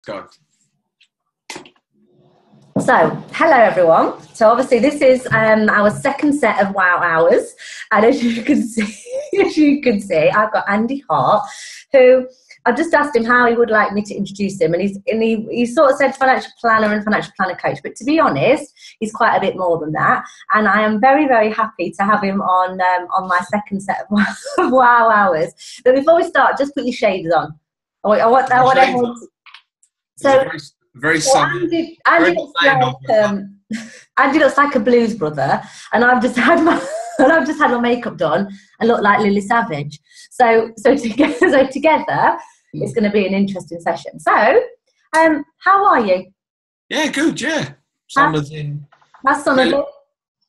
Go. So, hello everyone. So obviously this is our second set of WOW hours, and as you can see, I've got Andy Hart, who I've just asked him how he would like me to introduce him, and he sort of said financial planner and financial planner coach, but to be honest, he's quite a bit more than that, and I am very, very happy to have him on my second set of WOW hours. But before we start, just put your shades on. I want everyone to, so. Very sunny. Andy looks like a blues brother, and I've just had my makeup done and look like Lily Savage. So together, it's going to be an interesting session. So, how are you? Yeah, good. Yeah, summer's in. How's summer been?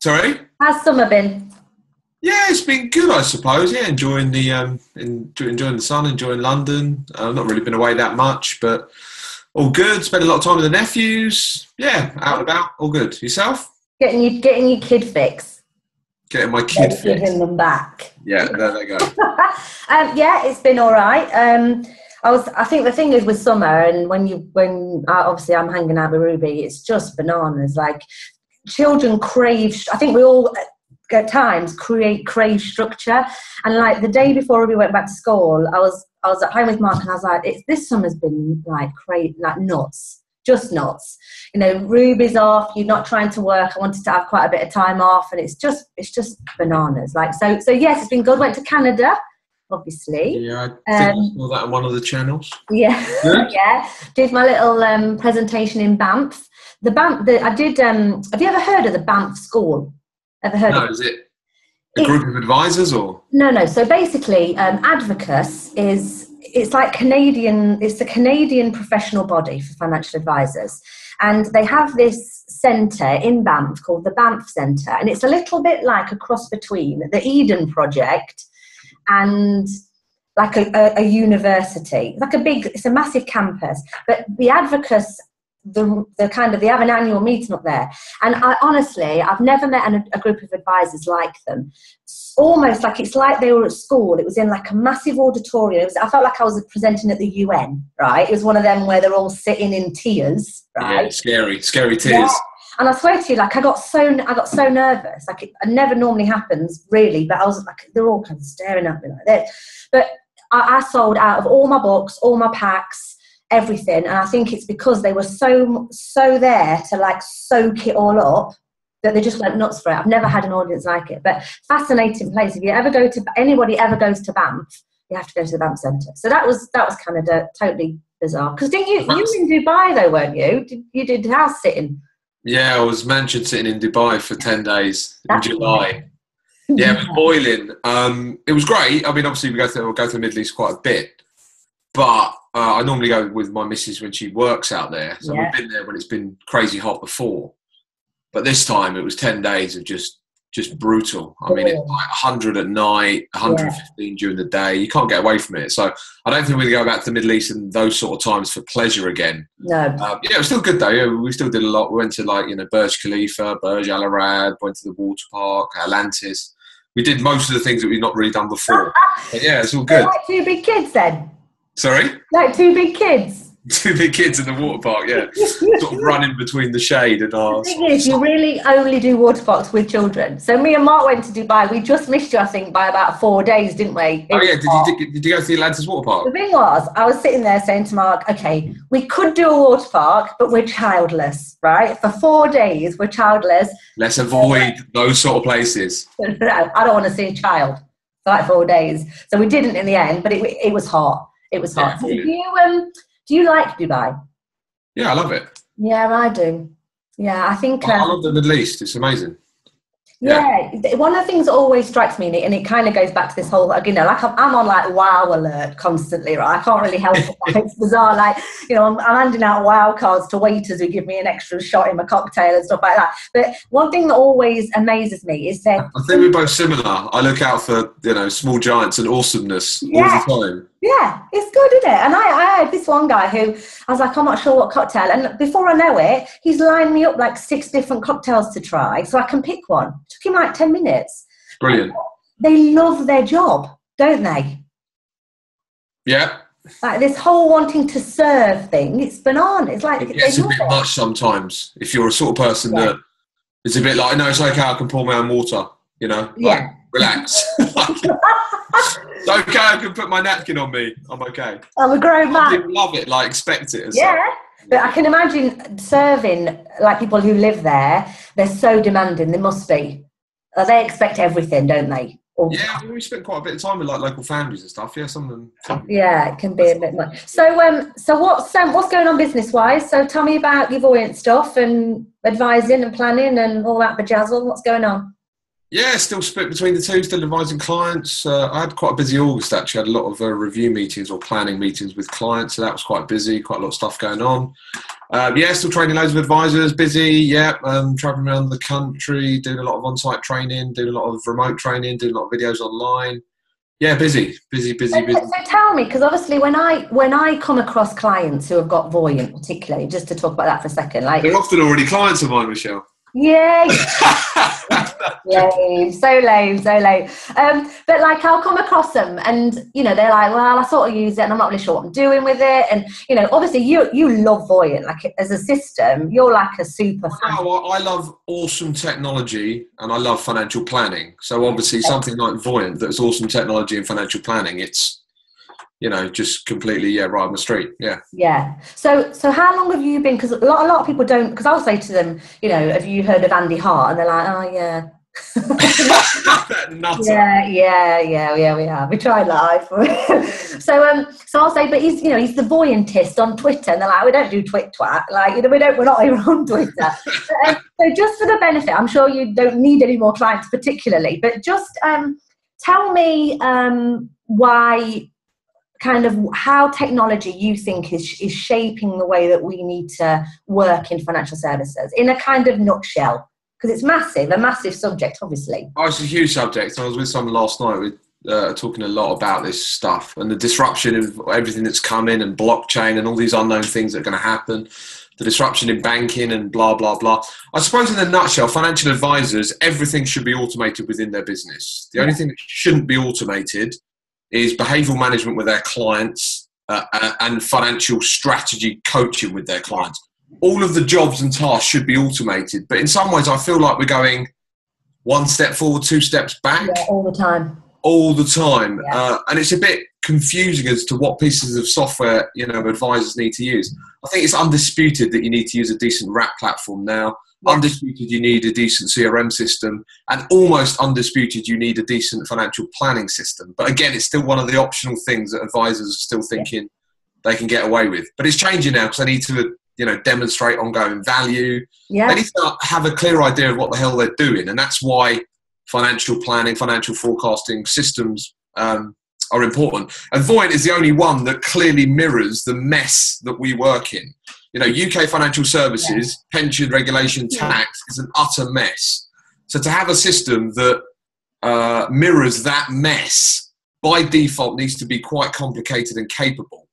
Sorry. How's summer been? Yeah, it's been good, I suppose. Yeah, enjoying the enjoying the sun, enjoying London. I've not really been away that much, but. All good. Spent a lot of time with the nephews. Yeah, out and about. All good. Yourself? Getting your kid fix. Getting my kid fix. Giving them back. Yeah, there they go. Yeah, it's been all right. I think the thing is with summer, and when obviously I'm hanging out with Ruby, it's just bananas. Like children crave. I think we all at times crave structure. And like the day before Ruby went back to school, I was at home with Mark, and I was like, this summer's been like crazy, like nuts, just nuts. You know, Ruby's off, you're not trying to work. I wanted to have quite a bit of time off, and it's just bananas. Like, so yes, it's been good. Went to Canada, obviously. Yeah, I think I saw that on one of the channels. Yeah, yeah. Did my little presentation in Banff. I did. Have you ever heard of the Banff School? Ever heard of it? No, is it a group of advisors or? No. So basically, Advocacy it's the Canadian professional body for financial advisors. And they have this centre in Banff called the Banff Centre. And it's a little bit like a cross between the Eden Project and like a university. It's a massive campus. But the Advocacy, they have an annual meeting up there, and I've never met a group of advisors like them. Almost like it's like they were at school. It was in like a massive auditorium. I felt like I was presenting at the UN, right? It was one of them where they're all sitting in tears, right? Yeah, scary tears. Yeah. And I swear to you, like I got so nervous. Like it never normally happens, really. But I was like, they're all kind of staring at me like this. But I sold out of all my books, all my packs, everything, and I think it's because they were so there to like soak it all up that they just went nuts for it. I've never had an audience like it, but fascinating place. If anybody ever goes to Banff, you have to go to the Banff Centre. So that was kind of totally bizarre. Because didn't you were in Dubai though, weren't you? You did house sitting. Yeah, I was mansion sitting in Dubai for 10 days in July. Yeah, it was boiling. It was great. I mean, obviously we'll go to the Middle East quite a bit, but I normally go with my missus when she works out there. So we've been there when it's been crazy hot before. But this time it was 10 days of just brutal. I mean, it's like 100 at night, 115 during the day. You can't get away from it. So I don't think we're going to go back to the Middle East in those sort of times for pleasure again. No. Yeah, it was still good though. Yeah, we still did a lot. We went to Burj Khalifa, Burj Al Arab, went to the water park, Atlantis. We did most of the things that we've not really done before. But yeah, it's all good. Like 2 big kids then? Sorry? Like 2 big kids? 2 big kids in the water park, yeah. Sort of running between the shade and ours. The thing is, you really only do water parks with children. So me and Mark went to Dubai. We just missed you, I think, by about 4 days, didn't we? Oh, yeah. Did you go to the Atlantis water park? The thing was, I was sitting there saying to Mark, okay, we could do a water park, but we're childless, right? For 4 days, we're childless. Let's avoid those sort of places. No, I don't want to see a child for like 4 days. So we didn't in the end, but it was hot. It was hot. Yeah, so do you like Dubai? Yeah, I love it. Yeah, I do. Yeah, I think... I love the Middle East. It's amazing. Yeah, one of the things that always strikes me, and it kind of goes back to this whole, like I'm on like wow alert constantly, right? I can't really help it. It's bizarre. Like, I'm handing out wow cards to waiters who give me an extra shot in my cocktail and stuff like that. But one thing that always amazes me is that... I think we're both similar. I look out for, small giants and awesomeness all the time. Yeah, it's good, isn't it? And I had this one guy who, I was like, I'm not sure what cocktail. And before I know it, he's lined me up like 6 different cocktails to try so I can pick one. It took him like 10 minutes. Brilliant. They love their job, don't they? Yeah. Like this whole wanting to serve thing, it's banana. It's like it gets a bit much sometimes if you're a sort of person that is a bit like, no, it's okay, I can pour my own water, you know, like, relax. It's okay, I can put my napkin on me, I'm okay. I'm a grown man. People love it, like expect it. But I can imagine serving, like people who live there, they're so demanding, they must be. They expect everything, don't they? Yeah, we spent quite a bit of time with like local families and stuff. Yeah, some of them. Yeah, it can be a bit much. So, what's going on business-wise? So, tell me about your Voyant stuff and advising and planning and all that bejazzle. What's going on? Yeah, still split between the two. Still advising clients. I had quite a busy August actually. I had a lot of review meetings or planning meetings with clients, so that was quite busy. Quite a lot of stuff going on. Still training loads of advisors, busy, traveling around the country, doing a lot of on-site training, doing a lot of remote training, doing a lot of videos online. Yeah, busy. So tell me, because obviously when I come across clients who have got Voyant, particularly, just to talk about that for a second. Like, they're often already clients of mine, Michelle. Yeah. Lame, so lame. But like I'll come across them and, they're like, well, I sort of use it and I'm not really sure what I'm doing with it. And, obviously you love Voyant, like as a system, you're like a super fan. Well, I love awesome technology and I love financial planning. So obviously something like Voyant that's awesome technology and financial planning, it's, just completely, right on the street. Yeah. Yeah. So how long have you been, because a lot of people don't, because I'll say to them, have you heard of Andy Hart? And they're like, oh yeah. Yeah, we have. We tried live. So I'll say, but he's the Voyantist on Twitter, and they're like, we don't do twat, like we're not even on Twitter. So just for the benefit, I'm sure you don't need any more clients particularly, but just tell me why, kind of how technology you think is shaping the way that we need to work in financial services in a kind of nutshell. Because it's a massive subject, obviously. Oh, it's a huge subject. I was with someone last night talking a lot about this stuff and the disruption of everything that's coming and blockchain and all these unknown things that are going to happen, the disruption in banking and blah, blah, blah. I suppose in a nutshell, financial advisors, everything should be automated within their business. The only thing that shouldn't be automated is behavioural management with their clients and financial strategy coaching with their clients. All of the jobs and tasks should be automated, but in some ways I feel like we're going one step forward, two steps back. Yeah, all the time. Yeah. And it's a bit confusing as to what pieces of software, advisors need to use. I think it's undisputed that you need to use a decent wrap platform now. Yeah. Undisputed you need a decent CRM system, and almost undisputed you need a decent financial planning system. But again, it's still one of the optional things that advisors are still thinking they can get away with. But it's changing now because they need to demonstrate ongoing value. Yeah. They need to have a clear idea of what the hell they're doing. And that's why financial planning, financial forecasting systems are important. And Voyant is the only one that clearly mirrors the mess that we work in. UK financial services, pension, regulation, tax is an utter mess. So to have a system that mirrors that mess by default needs to be quite complicated and capable.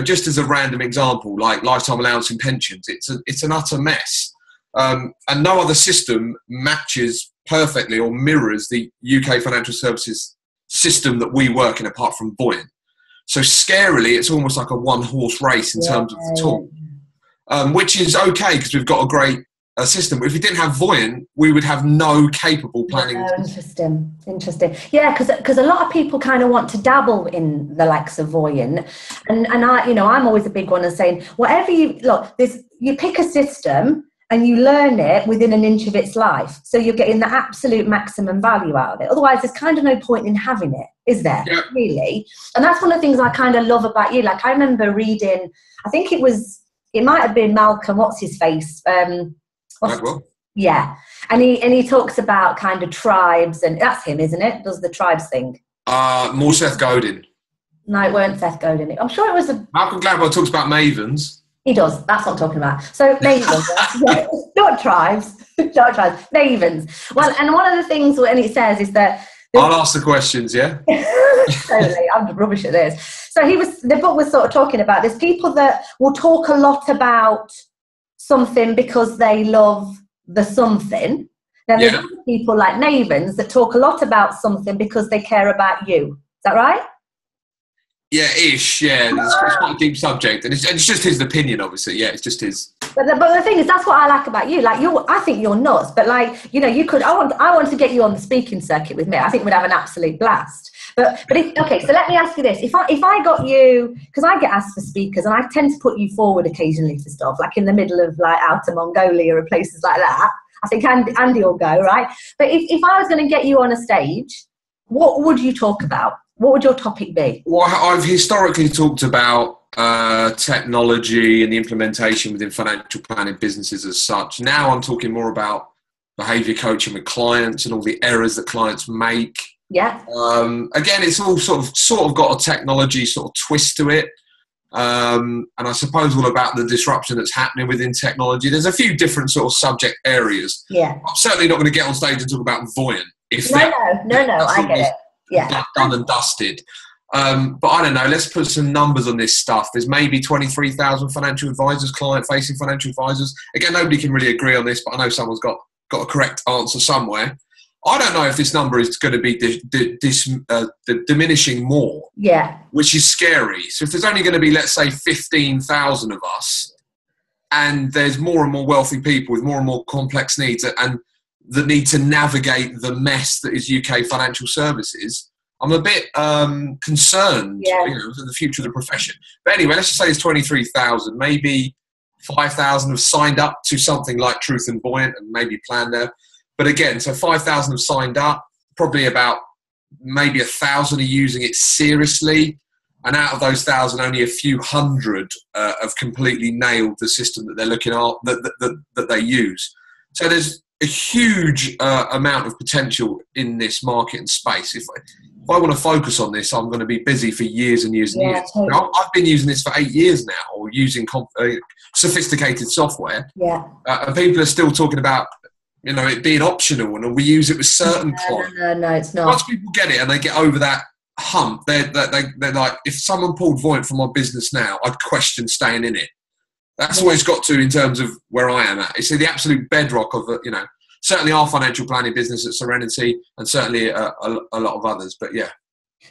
Just as a random example, like lifetime allowance in pensions, it's an utter mess. And no other system matches perfectly or mirrors the UK financial services system that we work in apart from Voyant. So scarily, it's almost like a one-horse race in terms of the tool, which is okay because we've got a great system. If we didn't have Voyant, we would have no capable planning. Interesting. Yeah, because a lot of people kind of want to dabble in the likes of Voyant, and I'm always a big one of saying whatever you pick a system and you learn it within an inch of its life, so you're getting the absolute maximum value out of it. Otherwise, there's kind of no point in having it, is there? Yeah. Really? And that's one of the things I kind of love about you. Like I remember reading, I think it might have been Malcolm. What's his face? Yeah, and he talks about kind of tribes, and that's him, isn't it? Does the tribes thing? More Seth Godin. No, it weren't Seth Godin. I'm sure it was Malcolm Gladwell talks about mavens. He does. That's what I'm talking about. So mavens, not tribes, mavens. Well, and one of the things when it says is that I'll ask the questions. Yeah. Totally, I'm rubbish at this. So the book was sort of talking about there's people that will talk a lot about something because they love the something. Then there's other people like mavens that talk a lot about something because they care about you. Is that right? Yeah, ish. Yeah, it's quite a deep subject, and it's just his opinion, obviously. Yeah, it's just his. But the thing is, that's what I like about you. Like I think you're nuts, but like, you know, you could. I want to get you on the speaking circuit with me. I think we'd have an absolute blast. But okay. So let me ask you this: if I got you, because I get asked for speakers, and I tend to put you forward occasionally for stuff, like in the middle of like Outer Mongolia or places like that. I think Andy will go, right? But if I was going to get you on a stage, what would you talk about? What would your topic be? Well, I've historically talked about technology and the implementation within financial planning businesses as such. Now I'm talking more about behaviour coaching with clients and all the errors that clients make. Yeah. Again, it's all sort of got a technology sort of twist to it. And I suppose all about the disruption that's happening within technology. There's a few different sort of subject areas. Yeah. I'm certainly not going to get on stage and talk about Voyant. No, I get it. Yeah. Done and dusted. But I don't know, let's put some numbers on this stuff. There's maybe 23,000 financial advisors, client-facing financial advisors. Again, nobody can really agree on this, but I know someone's got a correct answer somewhere. I don't know if this number is going to be diminishing more, which is scary. So if there's only going to be, let's say, 15,000 of us, and there's more and more wealthy people with more and more complex needs and that need to navigate the mess that is UK financial services, I'm a bit concerned, for the future of the profession. But anyway, let's just say it's 23,000. Maybe 5,000 have signed up to something like Truth and Voyant and maybe Plan there. But again, so 5,000 have signed up. Probably about maybe 1,000 are using it seriously. And out of those 1,000, only a few hundred have completely nailed the system that they're looking at, that they use. So there's a huge amount of potential in this market and space. If I want to focus on this, I'm going to be busy for years and years and years. Totally. I've been using this for 8 years now, or using sophisticated software. And people are still talking about, it being optional, and we use it with certain clients. No, it's not. Once people get it and they get over that hump, they're like, if someone pulled Voyant from my business now, I'd question staying in it. That's what it's got to in terms of where I am at. It's the absolute bedrock of, certainly our financial planning business at Serenity, and certainly a lot of others. But yeah.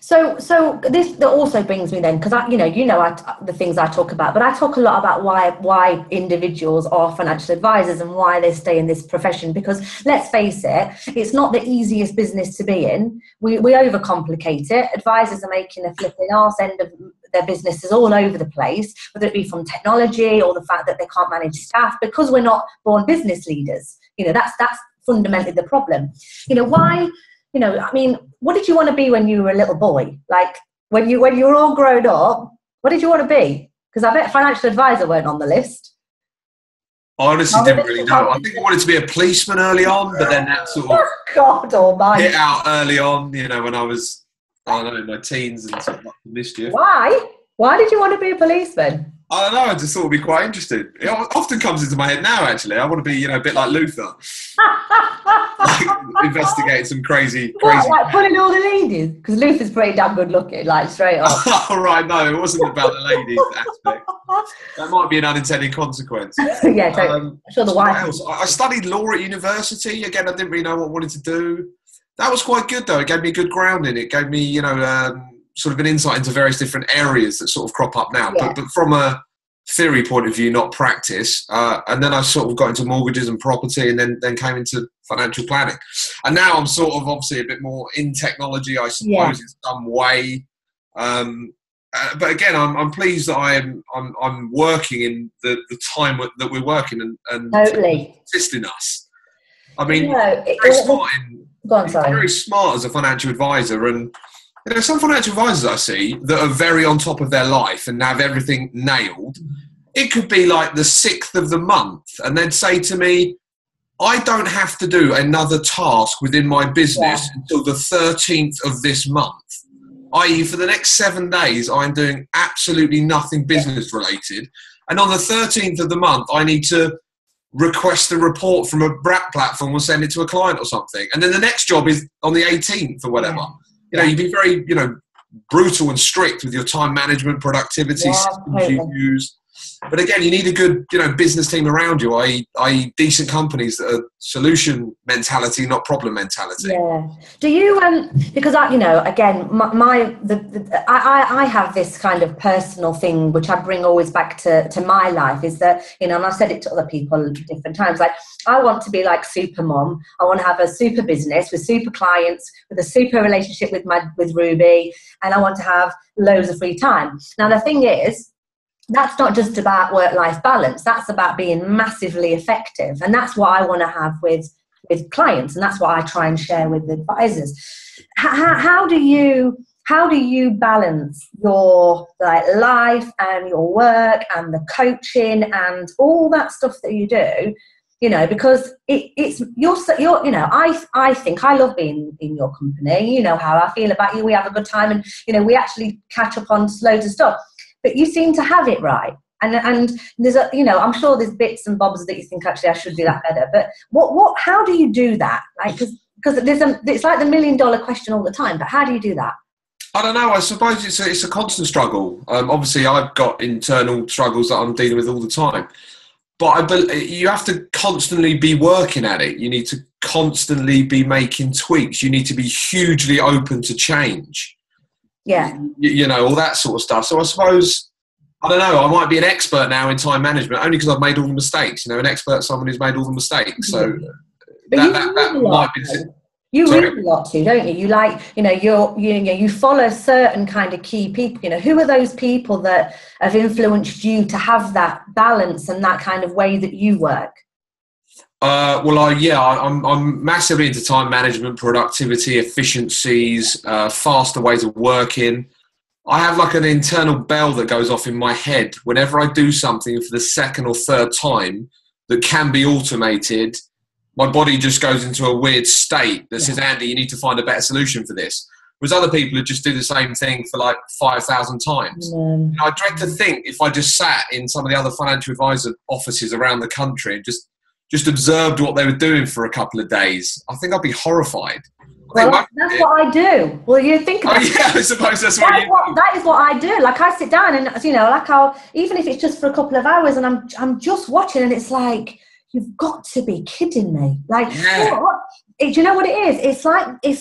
So this also brings me then, because the things I talk about, but I talk a lot about why individuals are financial advisors and why they stay in this profession. Because let's face it, it's not the easiest business to be in. We overcomplicate it. Advisors are making a flipping arse end of their businesses all over the place, whether it be from technology or the fact that they can't manage staff, because we're not born business leaders. That's fundamentally the problem. Why? What did you want to be when you were a little boy? Like when you were all grown up, what did you want to be? Because I bet financial advisor weren't on the list. I honestly didn't really know. I think I wanted to be a policeman early on, but then that sort of God almighty hit out early on, when I was, in my teens and sort of mischief. Why? Why did you want to be a policeman? I don't know, I just thought it'd be quite interesting. It often comes into my head now, actually. I want to be, a bit like Luther. Investigate some crazy... Like pulling all the ladies? Because Luther's pretty damn good looking, like straight up. Oh, right, no, it wasn't about the ladies aspect. That might be an unintended consequence. Yeah, totally. I'm sure the wife... Else? I studied law at university. Again, I didn't really know what I wanted to do. That was quite good, though. It gave me a good grounding. It gave me, sort of an insight into various different areas that sort of crop up now, but from a theory point of view, not practice. And then I sort of got into mortgages and property, and then came into financial planning. And now I'm sort of obviously a bit more in technology, I suppose, in some way. But again, I'm pleased that I'm working in the time that we're working and totally assisting us. I mean, very smart as a financial advisor, and some financial advisors I see that are very on top of their life and have everything nailed. It could be like the 6th of the month, and they'd say to me, I don't have to do another task within my business until the 13th of this month. I.e., for the next 7 days, I'm doing absolutely nothing business related. And on the 13th of the month, I need to request a report from a BRAC platform or send it to a client or something. And then the next job is on the 18th or whatever. You'd be very, brutal and strict with your time management, productivity, systems you use. But again, you need a good, business team around you, i.e. decent companies that are solution mentality, not problem mentality. Yeah. Do you, because again, I have this kind of personal thing, which I bring always back to my life, is that, and I've said it to other people different times, like, I want to be like super mom. I want to have a super business with super clients, with a super relationship with Ruby, and I want to have loads of free time. Now, the thing is, that's not just about work-life balance. That's about being massively effective. And that's what I want to have with clients. And that's what I try and share with advisors. How do you balance your life and your work and the coaching and all that stuff that you do? Because I think I love being in your company. You know how I feel about you. We have a good time, and we actually catch up on loads of stuff. But you seem to have it right, and there's I'm sure there's bits and bobs that you think actually I should do that better. But how do you do that? Like, because it's like the $1 million question all the time. But how do you do that? I don't know. I suppose it's a constant struggle. Obviously, I've got internal struggles that I'm dealing with all the time. But you have to constantly be working at it. You need to constantly be making tweaks. You need to be hugely open to change. Yeah. All that sort of stuff. So I suppose, I don't know, I might be an expert now in time management only because I've made all the mistakes. An expert, someone who's made all the mistakes. So that might be. You read a lot too, don't you? You like, you follow certain kind of key people. Who are those people that have influenced you to have that balance and that kind of way that you work? I'm massively into time management, productivity, efficiencies, faster ways of working. I have like an internal bell that goes off in my head whenever I do something for the second or third time that can be automated. My body just goes into a weird state that says, Andy, you need to find a better solution for this. Whereas other people who just do the same thing for like 5,000 times. I dread to think if I just sat in some of the other financial advisor offices around the country and just observed what they were doing for a couple of days, I think I'd be horrified. Well, that's what I do. Well, you think about it. I suppose that's what you do. That is what I do. Like, I sit down and, I'll, even if it's just for a couple of hours and I'm just watching, and it's like, you've got to be kidding me. Like, do you know what it is? It's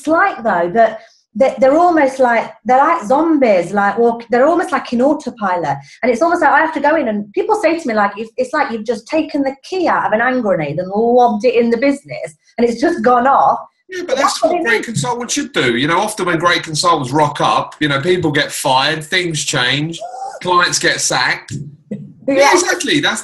like though, that they're almost like, they're like zombies, they're almost like in autopilot. And it's almost like I have to go in, and people say to me, like, it's like you've just taken the key out of an hand grenade and lobbed it in the business and it's just gone off. Yeah, but that's what great consultants should do. Often when great consultants rock up, people get fired, things change, clients get sacked. Yeah, exactly. That's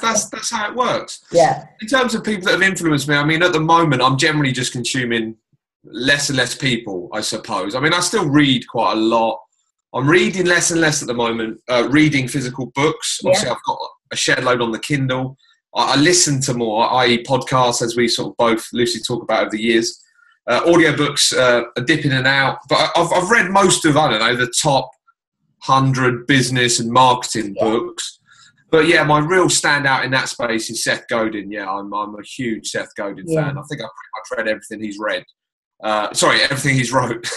how it works. Yeah. In terms of people that have influenced me, at the moment, I'm generally just consuming less and less people, I suppose. I still read quite a lot. I'm reading less and less at the moment, reading physical books. Obviously, I've got a shed load on the Kindle. I listen to more, i.e. podcasts, as we sort of both loosely talk about over the years. Audiobooks are dipping in and out. But I've read most of, the top 100 business and marketing books. But yeah, my real standout in that space is Seth Godin. Yeah, I'm a huge Seth Godin fan. I think I've pretty much read everything he's read. Everything he's wrote.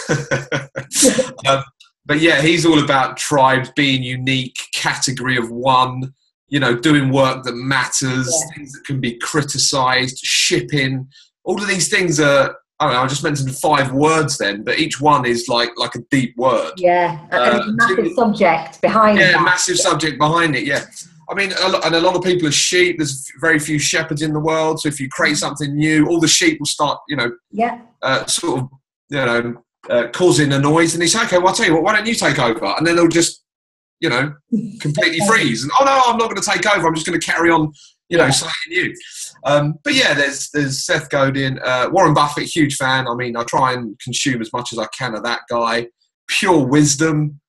But yeah, he's all about tribes, being unique, category of one, doing work that matters, things that can be criticised, shipping. All of these things are, I just mentioned 5 words then, but each one is like a deep word. Yeah, and a massive subject behind it. Yeah, massive subject behind it, yeah. And a lot of people are sheep. There's very few shepherds in the world. So if you create something new, all the sheep will start, causing a noise. And he's okay, well, I'll tell you what, why don't you take over? And then they'll just, completely freeze. And, oh, no, I'm not going to take over. I'm just going to carry on, slating you. But yeah, there's Seth Godin, Warren Buffett, huge fan. I try and consume as much as I can of that guy. Pure wisdom.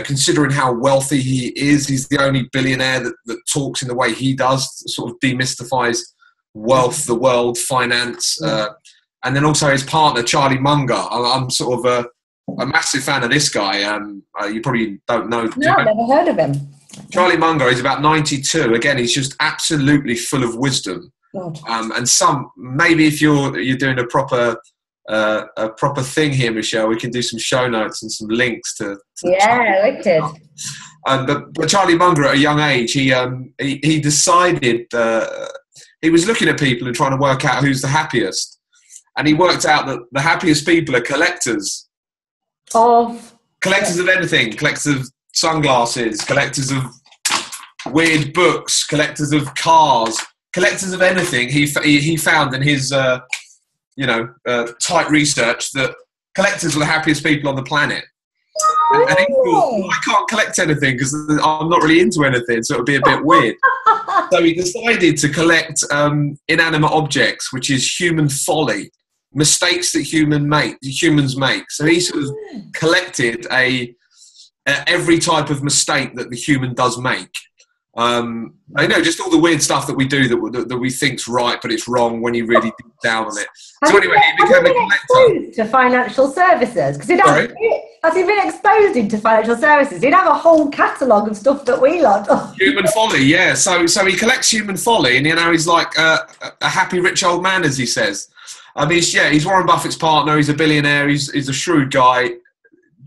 Considering how wealthy he is, he's the only billionaire that talks in the way he does, sort of demystifies wealth, the world, finance. And then also his partner, Charlie Munger. I'm sort of a massive fan of this guy. You probably don't know. No, I've never heard of him. Charlie Munger is about 92. Again, he's just absolutely full of wisdom. And maybe if you're doing a proper thing here, Michelle, we can do some show notes and some links to wicked. But Charlie Munger, at a young age, he decided he was looking at people and trying to work out who's the happiest, and he worked out that the happiest people are collectors of anything, collectors of sunglasses, collectors of weird books, collectors of cars, collectors of anything. He found in his tight research that collectors were the happiest people on the planet. And he thought, well, I can't collect anything because I'm not really into anything, so it would be a bit weird. So he decided to collect inanimate objects, which is human folly, mistakes that humans make. So he sort of collected every type of mistake that the human does make. I know, just all the weird stuff that we do that we think's right, but it's wrong when you really deep down on it. So anyway, he became a collector. To financial services, because has he been exposed into financial services? He'd have a whole catalogue of stuff that we love. Human folly, yeah. So he collects human folly, and he's like a happy rich old man, as he says. He's Warren Buffett's partner. He's a billionaire. He's a shrewd guy.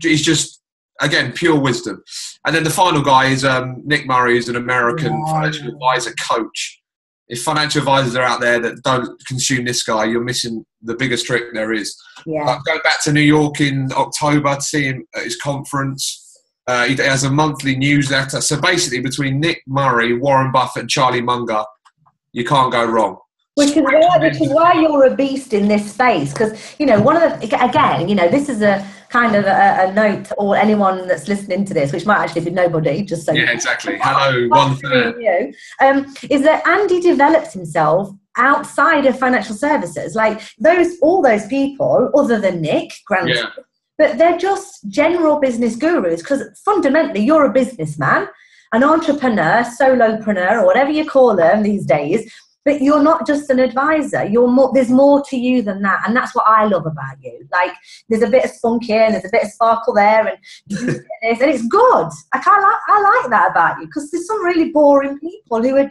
He's just, again, pure wisdom. And then the final guy is Nick Murray, who's an American financial advisor coach. If financial advisors are out there that don't consume this guy, you're missing the biggest trick there is. Yeah. Going back to New York in October to see him at his conference. He has a monthly newsletter. So basically, between Nick Murray, Warren Buffett, and Charlie Munger, you can't go wrong. Which is why you're a beast in this space. Because, this is a kind of a note to all anyone that's listening to this, which might actually be nobody, just so. Yeah, exactly. Hello, one fan. Is that Andy developed himself outside of financial services. Like all those people, other than Nick, granted, but they're just general business gurus, because fundamentally you're a businessman, an entrepreneur, solopreneur, or whatever you call them these days. But you're not just an advisor. There's more to you than that, and that's what I love about you. Like, there's a bit of spunk here, and there's a bit of sparkle there, and it's good. I like that about you, because there's some really boring people who are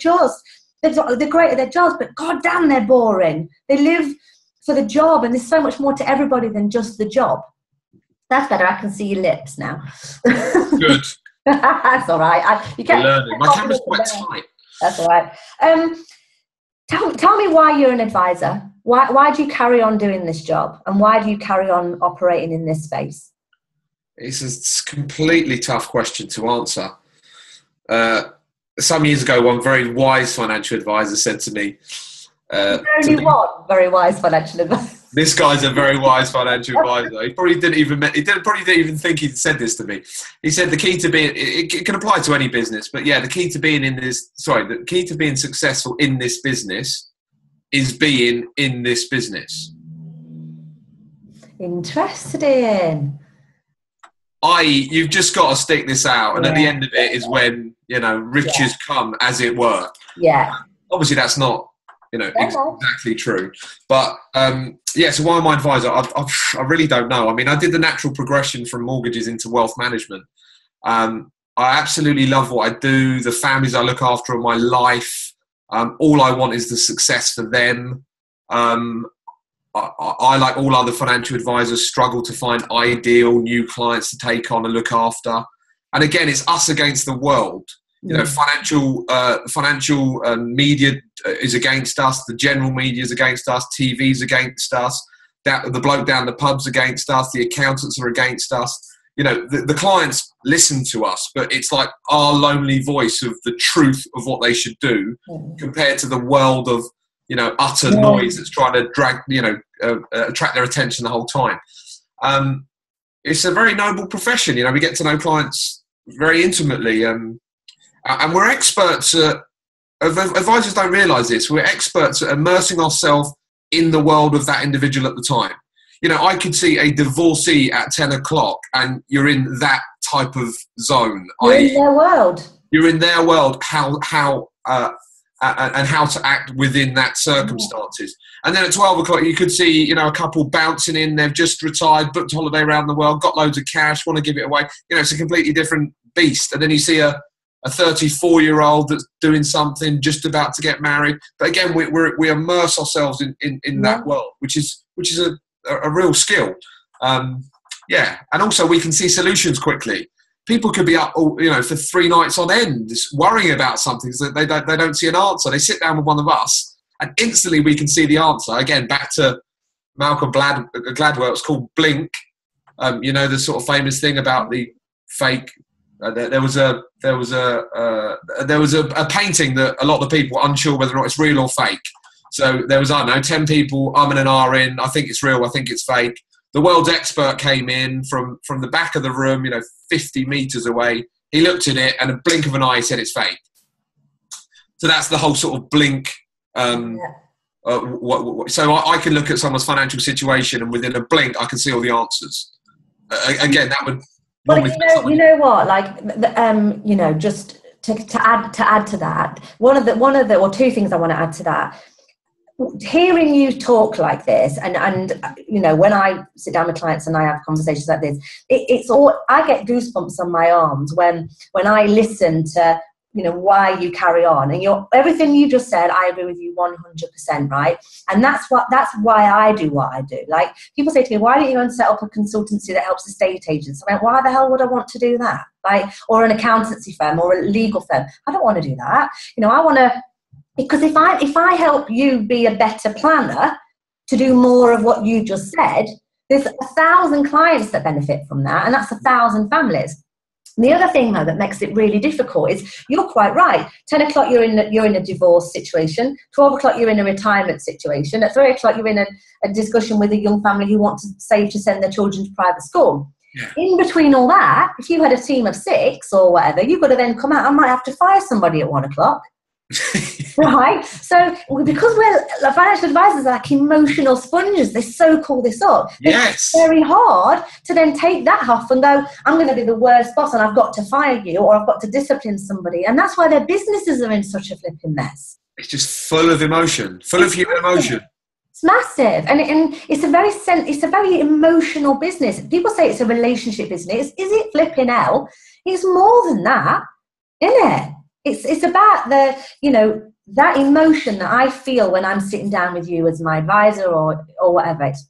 they're great at their jobs, but god damn, they're boring. They live for the job, and there's so much more to everybody than just the job. That's better. I can see your lips now. Good. That's all right. You're learning. My camera's quite tight. That's all right. Tell me why you're an advisor. Why do you carry on doing this job? And why do you carry on operating in this space? It's a completely tough question to answer. Some years ago, one very wise financial advisor said to me... only one very wise financial advisor. This guy's a very wise financial advisor. He probably didn't even think he'd said this to me. He said the key to being, it can apply to any business, but yeah, the key to being successful in this business is being in this business. Interesting. You've just got to stick this out, and at the end of it is when, riches come, as it were. Yeah. Obviously that's not, exactly true. But, so why am I an advisor? I really don't know. I mean, I did the natural progression from mortgages into wealth management. I absolutely love what I do. The families I look after in my life, all I want is the success for them. I, like all other financial advisors, struggle to find ideal new clients to take on and look after. And again, it's us against the world. Financial media is against us. The general media is against us. TV's against us. The bloke down the pub's against us. The accountants are against us. The clients listen to us, but it's like our lonely voice of the truth of what they should do compared to the world of, utter noise that's trying to drag, attract their attention the whole time. It's a very noble profession. We get to know clients very intimately. And we're experts at, advisors don't realise this, we're experts at immersing ourselves in the world of that individual at the time. I could see a divorcee at 10 o'clock and you're in that type of zone. You're in their world. You're in their world, and how to act within that circumstances. And then at 12 o'clock, you could see, a couple bouncing in, they've just retired, booked a holiday around the world, got loads of cash, want to give it away. It's a completely different beast. And then you see a 34-year-old that's doing something, just about to get married. But again, we immerse ourselves in that world, which is a real skill. And also we can see solutions quickly. people could be up, for 3 nights on end, just worrying about something so they don't see an answer. They sit down with one of us, and instantly we can see the answer. Again, back to Malcolm Gladwell, it's called Blink. The sort of famous thing about the fake. There was a painting that a lot of the people were unsure whether or not it's real or fake. So there was, 10 people and an R in. I think it's real. I think it's fake. The world's expert came in from the back of the room, 50 meters away. He looked at it, and a blink of an eye said it's fake. So that's the whole sort of Blink. So I can look at someone's financial situation, and within a blink, I can see all the answers. Again, that would. Well, you know what? Like, just to add to that, one of the two things I want to add to that. Hearing you talk like this, and when I sit down with clients and I have conversations like this, it's all, I get goosebumps on my arms when I listen to why you carry on, and everything you just said, I agree with you 100%, right? And that's why I do what I do. Like, people say to me, why don't you go and set up a consultancy that helps estate agents? I'm like, why the hell would I want to do that? Like, or an accountancy firm or a legal firm? I don't want to do that. I want to. Because if I help you be a better planner to do more of what you just said, there's 1,000 clients that benefit from that, and that's 1,000 families. And the other thing, though, that makes it really difficult is, you're quite right. 10 o'clock, you're in a divorce situation. 12 o'clock, you're in a retirement situation. At 3 o'clock, you're in a discussion with a young family who want to save to send their children to private school. Yeah. In between all that, if you had a team of 6 or whatever, you've got to then come out. I might have to fire somebody at 1 o'clock. Right, so because we're financial advisors are like emotional sponges, they soak all this up. Yes, it's very hard to then take that off and go, I'm going to be the worst boss and I've got to fire you, or I've got to discipline somebody, and that's why their businesses are in such a flipping mess. It's just full of emotion, full of human emotion. It's massive, and it's a very emotional business. People say it's a relationship business. Is it flipping hell? It's more than that, isn't it? It's about that emotion that I feel when I'm sitting down with you as my advisor or whatever. It's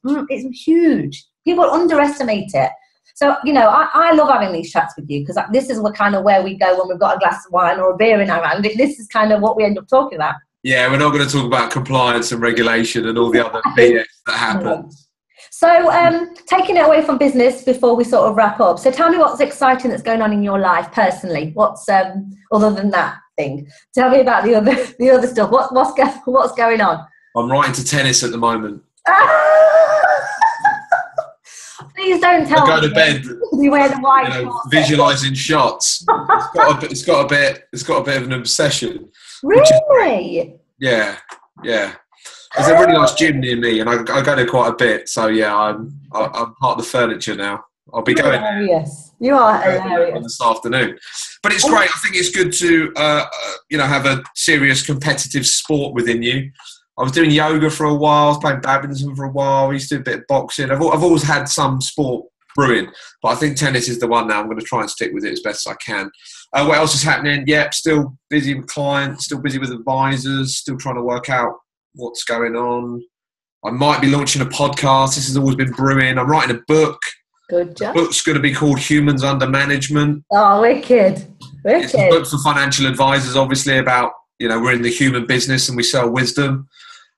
huge. People underestimate it. So, I love having these chats with you, because this is where we go when we've got a glass of wine or a beer in our hand. This is kind of what we end up talking about. Yeah, we're not going to talk about compliance and regulation and all the other BS that happens. So, taking it away from business before we sort of wrap up. So, tell me what's exciting that's going on in your life personally. What's other than that thing? Tell me about the other stuff. What's going on? I'm right into tennis at the moment. Please don't tell me. I go to bed. You wear the white. Visualizing shots. It's got a bit of an obsession. Really? Yeah. There's a really nice gym near me, and I go there quite a bit. So yeah, I'm part of the furniture now. I'll be going. Hilarious. You are hilarious. This afternoon, but it's great. I think it's good to have a serious competitive sport within you. I was doing yoga for a while. I was playing badminton for a while. I used to do a bit of boxing. I've always had some sport brewing, but I think tennis is the one now. I'm going to try and stick with it as best as I can. What else is happening? Yep, still busy with clients, still busy with advisors, still trying to work out what's going on. I might be launching a podcast. This has always been brewing. I'm writing a book. Good job. The book's going to be called Humans Under Management. Oh, wicked. It's a book for financial advisors, obviously, about, we're in the human business and we sell wisdom.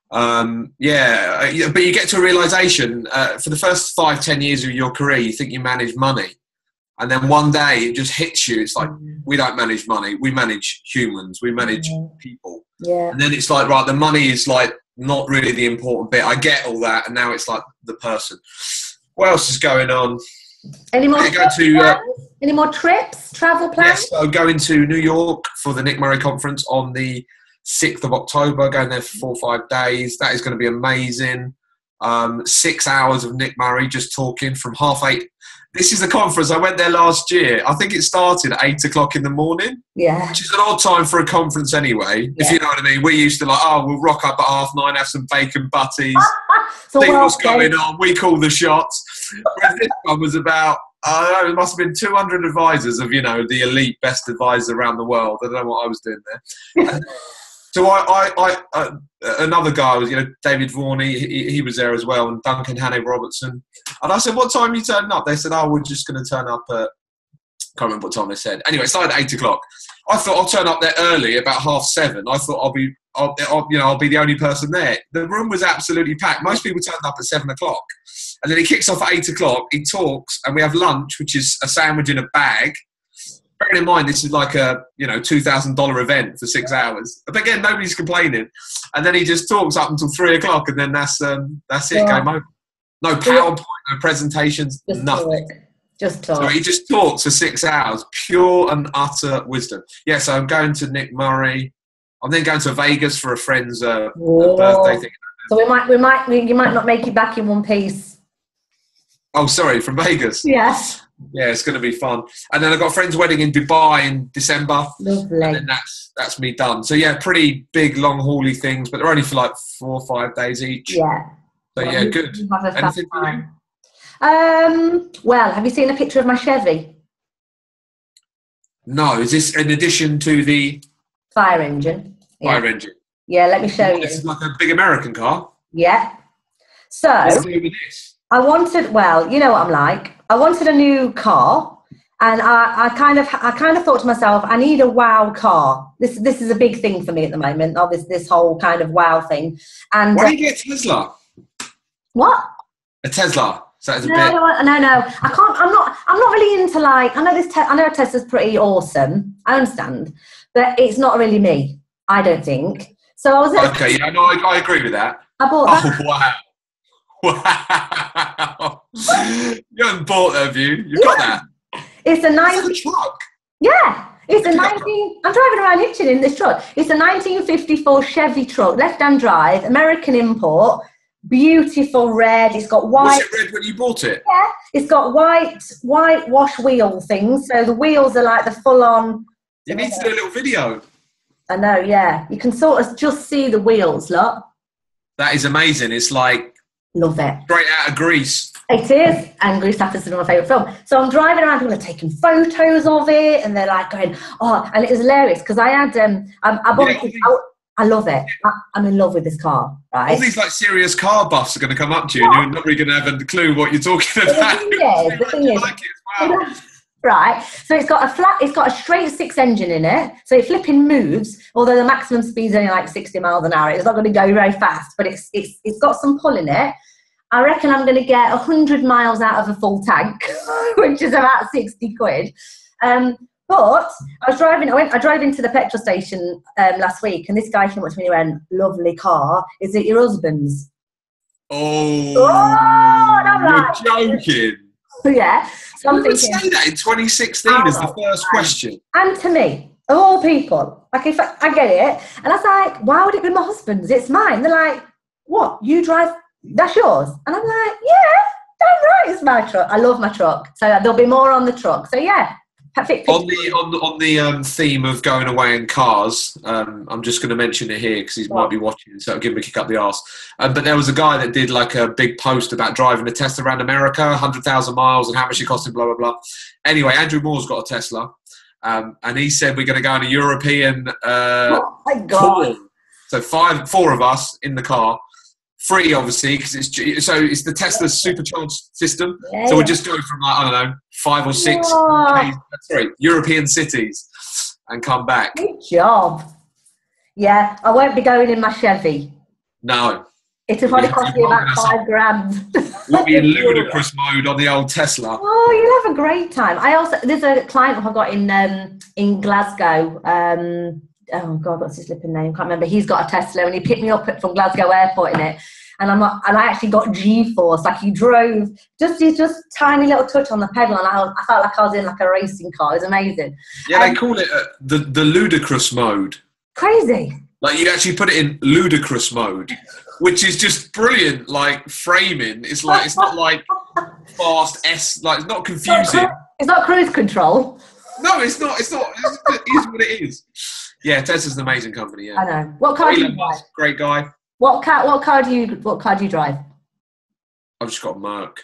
But you get to a realization, for the first 5-10 years of your career, you think you manage money. And then one day it just hits you. It's like, we don't manage money. We manage humans. We manage people. Yeah. And then it's like, right, the money is like not really the important bit. I get all that. And now it's like the person. What else is going on? Any more trips, travel plans? Yes, I'm going to New York for the Nick Murray conference on the 6th of October, going there for 4 or 5 days. That is going to be amazing. 6 hours of Nick Murray just talking from 8:30. This is the conference. I went there last year. I think it started at 8 o'clock in the morning. Yeah. Which is an odd time for a conference anyway, if you know what I mean. We used to we'll rock up at 9:30, have some bacon butties, see what's going on. We call the shots. Whereas this one was about, it must have been 200 advisors of, the elite best advisors around the world. I don't know what I was doing there. So another guy was, David Varney, he was there as well, and Duncan Hannay Robertson. And I said, what time are you turning up? They said, we're just going to turn up at Can't remember what time they said. Anyway, it started at 8 o'clock. I thought I'll turn up there early, about 7:30. I thought I'll be the only person there. The room was absolutely packed. Most people turned up at 7 o'clock. And then he kicks off at 8 o'clock. He talks, and we have lunch, which is a sandwich in a bag. Bearing in mind, this is like a $2,000 event for 6 hours. But again, nobody's complaining. And then he just talks up until 3 o'clock, and then that's it. Game over. No PowerPoint, no presentations, nothing. Just talk. So he just talks for 6 hours, pure and utter wisdom. Yeah, so I'm going to Nick Murray. I'm then going to Vegas for a friend's birthday thing. So you might not make it back in one piece. Oh, sorry, from Vegas. Yes. Yeah, it's going to be fun. And then I've got a friend's wedding in Dubai in December. Lovely. And then that's me done. So yeah, pretty big, long hauly things, but they're only for like 4 or 5 days each. Yeah. So well, yeah, good. Anything for you? Well, have you seen a picture of my Chevy? No, is this in addition to the fire engine? Fire engine. Yeah, let me show you. This is like a big American car. Yeah. So what's the deal with this? I wanted, well, you know what I'm like. I wanted a new car, and I kind of thought to myself, I need a wow car. This is a big thing for me at the moment. This whole kind of wow thing. And why don't you get a Tesla? What? A Tesla. So it's a no, bit. No. I can't. I'm not really into like. I know Tesla's pretty awesome. I understand, but it's not really me. I don't think. So I was. Okay. Yeah. No, I agree with that. I bought that. Oh wow. Wow. You haven't bought that, have you? You've got that. It's a nice truck. Yeah. It's a 19. I'm driving around Hitchin in this truck. It's a 1954 Chevy truck, left-hand drive, American import. Beautiful red. It's got white. Was it red when you bought it? Yeah. It's got white wash wheel things. So the wheels are like the full-on. You need to do a little video. I know. Yeah. You can sort of just see the wheels. Look. That is amazing. It's like. Love it. Straight out of Grease. It is, and Grease happens to be my favourite film. So I'm driving around, people are taking photos of it, and they're like going, oh, and it was hilarious because I had, I love it. I'm in love with this car, right? All these like serious car buffs are going to come up to you, and you're not really going to have a clue what you're talking about. The thing is, like it as well. Right, so it's got a straight 6 engine in it, so it flipping moves, although the maximum speed's only like 60 miles an hour. It's not going to go very fast, but it's got some pull in it. I reckon I'm going to get 100 miles out of a full tank, which is about 60 quid. But I drove into the petrol station last week, and this guy came up to me and went, lovely car, is it your husband's? Oh, you're joking. Yeah. So Who would say that in 2016 as the first question? And to me, of all people, like if I get it, and I was like, why would it be my husband's? It's mine. They're like, what? You drive? That's yours? And I'm like, yeah, damn right, it's my truck. I love my truck. So there'll be more on the truck. So yeah. Perfect. On the theme of going away in cars, I'm just going to mention it here because he might be watching, so it'll give him a kick up the arse. But there was a guy that did like a big post about driving a Tesla around America, 100,000 miles, and how much it cost him, blah blah blah. Anyway, Andrew Moore's got a Tesla, and he said we're going to go on a European oh my God. tour. So 4 of us in the car. Free, obviously, because it's the Tesla supercharged system. Yeah, so we'll just go from like, I don't know, 5 or 6 European cities and come back. Good job. Yeah, I won't be going in my Chevy. No. It'll probably cost me about $5,000. We'll be in ludicrous mode on the old Tesla. Oh, you'll have a great time. There's a client I've got in Glasgow. Oh God, what's his flipping name? Can't remember. He's got a Tesla, and he picked me up from Glasgow Airport in it. And I actually got G-force. Like he drove just tiny little touch on the pedal, and I felt like I was in like a racing car. It was amazing. Yeah, they call it the ludicrous mode. Crazy. Like you actually put it in ludicrous mode, which is just brilliant. Like framing, it's not like fast like it's not confusing. It's not cruise control. No, it's not. It is what it is. Yeah, Tesla's an amazing company. Yeah, I know. What car do you drive? Great guy. What car do you drive? I've just got a Merc.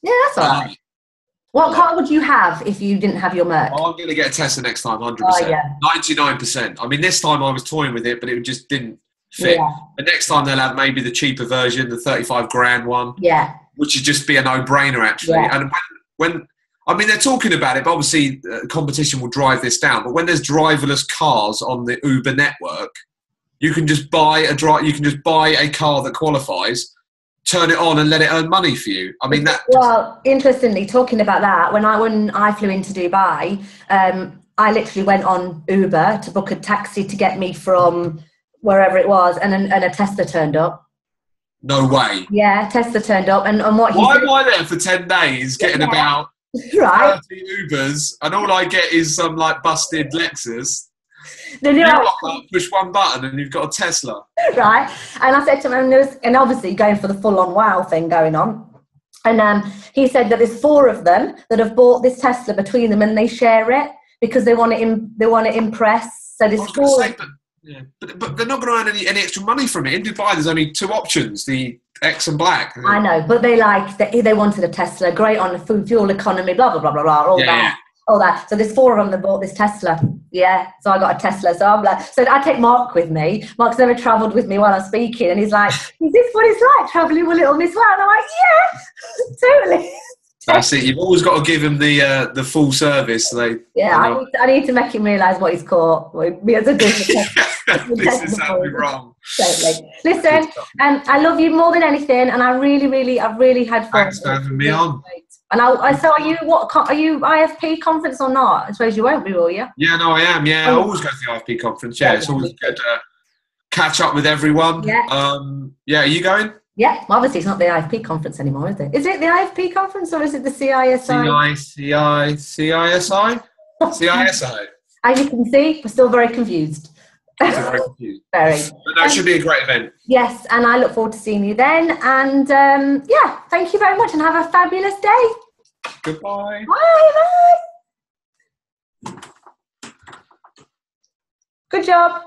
Yeah, that's all right. What car would you have if you didn't have your Merc? Oh, I'm going to get a Tesla next time, 100%. Oh, yeah. 99%. I mean, this time I was toying with it, but it just didn't fit. Yeah. The next time they'll have maybe the cheaper version, the 35 grand one. Yeah. Which would just be a no-brainer, actually. Yeah. And when I mean, they're talking about it, but obviously competition will drive this down. But when there's driverless cars on the Uber network, you can just buy a car that qualifies, turn it on, and let it earn money for you. I mean, that. Well, interestingly, talking about that, when I flew into Dubai, I literally went on Uber to book a taxi to get me from wherever it was, and a Tesla turned up. No way. Yeah, Tesla turned up, and what he Why said, am I there for 10 days getting about right? 30 Ubers, and all I get is some like busted Lexus? You You rock up, push one button, and you've got a Tesla. Right, and I said to him, and obviously going for the full-on wow thing going on, and he said that there's 4 of them that have bought this Tesla between them, and they share it because they want to impress. So there's 4. But they're not going to earn any extra money from it. In Dubai, there's only 2 options: the X and black. I know, but they wanted a Tesla, great on the fuel economy, blah blah blah blah blah, all that. So there's 4 of them that bought this Tesla. Yeah, so I got a Tesla. So I'm like, so I take Mark with me. Mark's never travelled with me while I'm speaking, and he's like, "Is this what it's like travelling with little Miss WOWW?" And I'm like, "Yeah, totally." That's it. You've always got to give him the full service. I need to make him realise what he's caught. This is something wrong. Totally. Listen, I love you more than anything, and I've really had fun. Thanks for having me on. And so are you? Are you IFP conference or not? I suppose you won't be, will you? Yeah, no, I am. Yeah, I always go to the IFP conference. Yeah, it's always good to catch up with everyone. Yeah. Are you going? Yeah, obviously it's not the IFP conference anymore, is it? Is it the IFP conference or is it the CISI? CISI? CISI. As you can see, we're still very confused. Very confused. Very. But that should be a great event. Yes, and I look forward to seeing you then. And thank you very much and have a fabulous day. Goodbye. Bye. Good job.